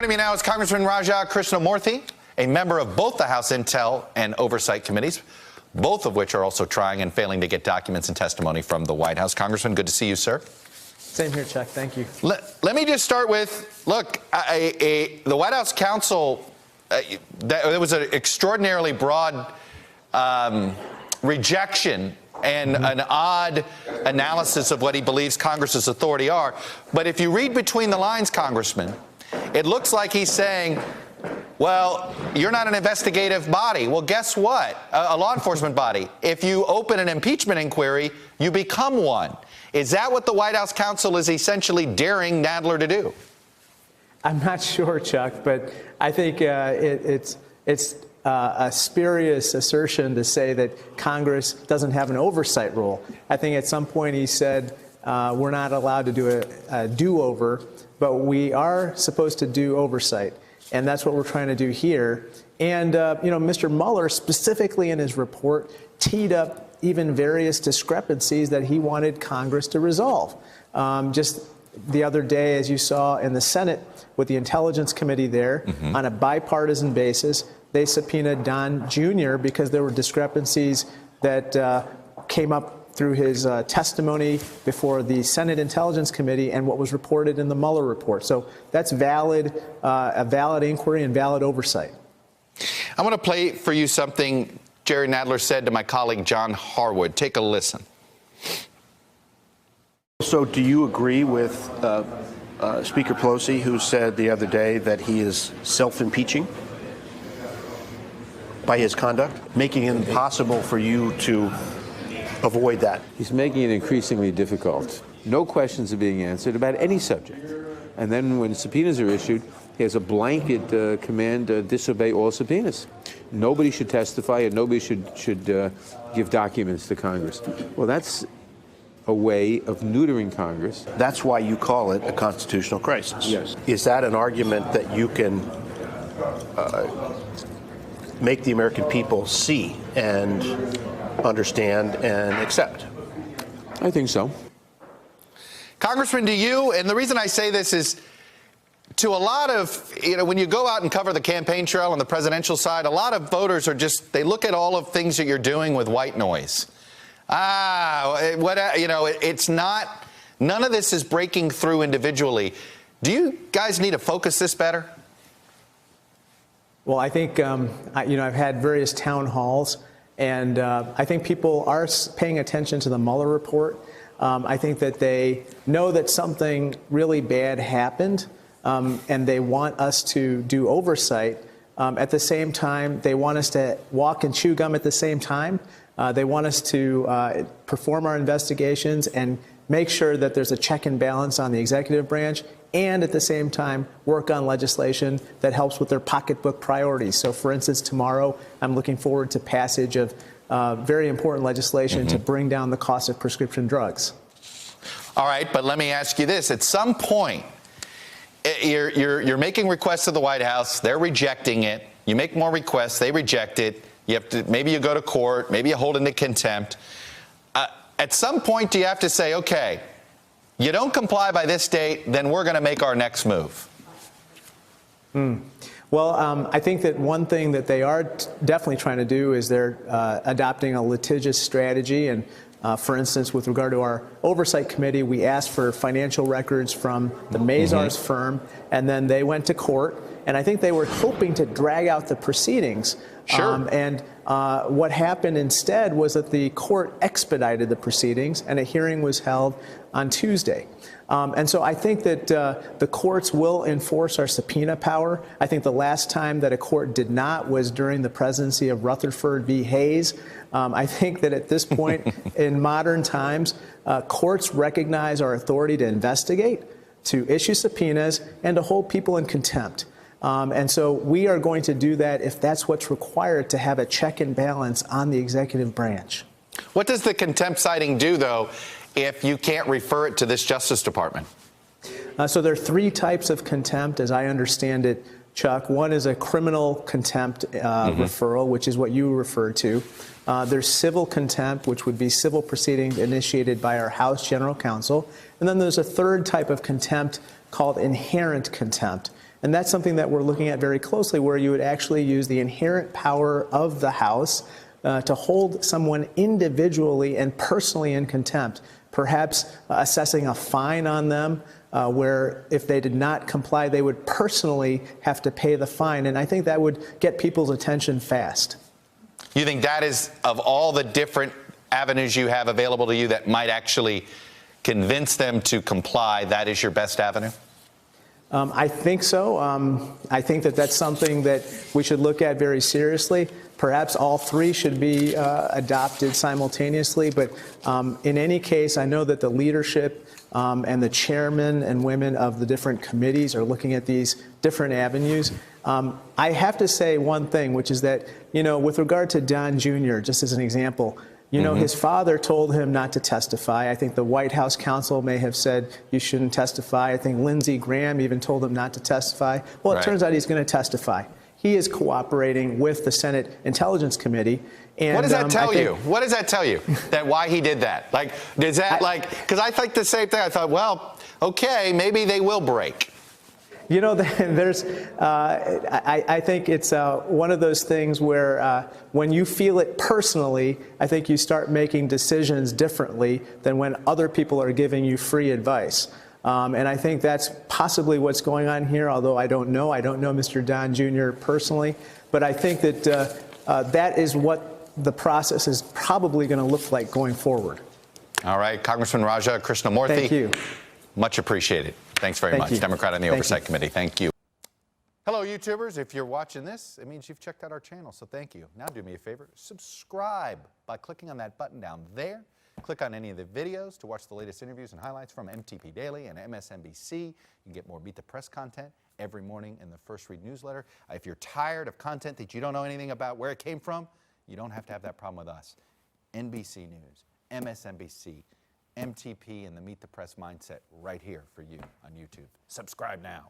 Joining me now is Congressman Krishnamoorthi, a member of both the House Intel and Oversight Committees, both of which are also trying and failing to get documents and testimony from the White House. Congressman, good to see you, sir. Same here, Chuck. Thank you. Let me just start with, look, the White House counsel, there was an extraordinarily broad rejection and an odd analysis of what he believes Congress's authority are. But if you read between the lines, Congressman, it looks like he's saying, well, you're not an investigative body. Well, guess what? A law enforcement body. If you open an impeachment inquiry, you become one. Is that what the White House counsel is essentially daring Nadler to do? I'm not sure, Chuck, but I think it's a spurious assertion to say that Congress doesn't have an oversight role. I think at some point he said we're not allowed to do a do-over, but we are supposed to do oversight. And that's what we're trying to do here. And, Mr. Mueller specifically in his report teed up even various discrepancies that he wanted Congress to resolve. Just the other day, as you saw in the Senate with the Intelligence Committee there, on a bipartisan basis, they subpoenaed Don Jr. because there were discrepancies that came up through his testimony before the Senate Intelligence Committee and what was reported in the Mueller report. So that's valid, a valid inquiry and valid oversight. I'm going to play for you something Jerry Nadler said to my colleague John Harwood. Take a listen. So do you agree with Speaker Pelosi, who said the other day that he is self-impeaching by his conduct, making it impossible for you to avoid that? He's making it increasingly difficult. No questions are being answered about any subject. And then when subpoenas are issued, he has a blanket command to disobey all subpoenas. Nobody should testify and nobody should give documents to Congress. Well, that's a way of neutering Congress. That's why you call it a constitutional crisis. Yes. Is that an argument that you can make the American people see and understand and accept? I think so. Congressman, do you, and the reason I say this is, to a lot of, when you go out and cover the campaign trail on the presidential side, a lot of voters are just, they look at all of things that you're doing with white noise. It's not, none of this is breaking through individually. Do you guys need to focus this better? Well, I think, I've had various town halls, and I think people are paying attention to the Mueller report. I think that they know that something really bad happened, and they want us to do oversight. At the same time, they want us to walk and chew gum at the same time. They want us to perform our investigations and make sure that there's a check and balance on the executive branch, and at the same time work on legislation that helps with their pocketbook priorities. So, for instance, tomorrow I'm looking forward to passage of very important legislation to bring down the cost of prescription drugs. All right, but let me ask you this. At some point, you're making requests to the White House. They're rejecting it. You make more requests. They reject it. You have to, maybe you go to court. Maybe you hold into contempt. At some point, do you have to say, okay, you don't comply by this date, then we're going to make our next move? Well, I think that one thing that they are definitely trying to do is they're adopting a litigious strategy. And for instance, with regard to our Oversight Committee, we asked for financial records from the Mazars firm, and then they went to court. And I think they were hoping to drag out the proceedings. Sure. And what happened instead was that the court expedited the proceedings, and a hearing was held on Tuesday. And so I think that the courts will enforce our subpoena power. I think the last time that a court did not was during the presidency of Rutherford v. Hayes. I think that at this point in modern times, courts recognize our authority to investigate, to issue subpoenas, and to hold people in contempt. And so we are going to do that if that's what's required to have a check and balance on the executive branch. What does the contempt citing do, though, if you can't refer it to this Justice Department? So there are three types of contempt, as I understand it, Chuck. One is a criminal contempt referral, which is what you referred to. There's civil contempt, which would be civil proceedings initiated by our House General Counsel. And then there's a third type of contempt called inherent contempt. And that's something that we're looking at very closely, where you would actually use the inherent power of the House to hold someone individually and personally in contempt, perhaps assessing a fine on them, where if they did not comply, they would personally have to pay the fine. And I think that would get people's attention fast. You think that is, of all the different avenues you have available to you that might actually convince them to comply, that is your best avenue? I think so. I think that that's something that we should look at very seriously. Perhaps all three should be adopted simultaneously. But in any case, I know that the leadership and the chairmen and women of the different committees are looking at these different avenues. I have to say one thing, which is that, with regard to Don Jr., just as an example, his father told him not to testify. I think the White House counsel may have said you shouldn't testify. I think Lindsey Graham even told him not to testify. Well, it turns out he's going to testify. He is cooperating with the Senate Intelligence Committee. And, what does that tell you? What does that tell you? That why he did that? Like, does that because I think the same thing. I thought, well, okay, maybe they will break. There's, I think it's one of those things where when you feel it personally, I think you start making decisions differently than when other people are giving you free advice. And I think that's possibly what's going on here, although I don't know. I don't know Mr. Don Jr. personally. But I think that that is what the process is probably going to look like going forward. All right. Congressman Raja Krishnamoorthi. Thank you. Much appreciated. Thanks very much. Democrat on the Oversight Committee. Thank you. Hello, YouTubers. If you're watching this, it means you've checked out our channel, so thank you. Now do me a favor. Subscribe by clicking on that button down there. Click on any of the videos to watch the latest interviews and highlights from MTP Daily and MSNBC. You can get more Beat the Press content every morning in the First Read newsletter. If you're tired of content that you don't know anything about where it came from, you don't have to have that problem with us. NBC News, MSNBC, MTP, and the Meet the Press mindset right here for you on YouTube. Subscribe now.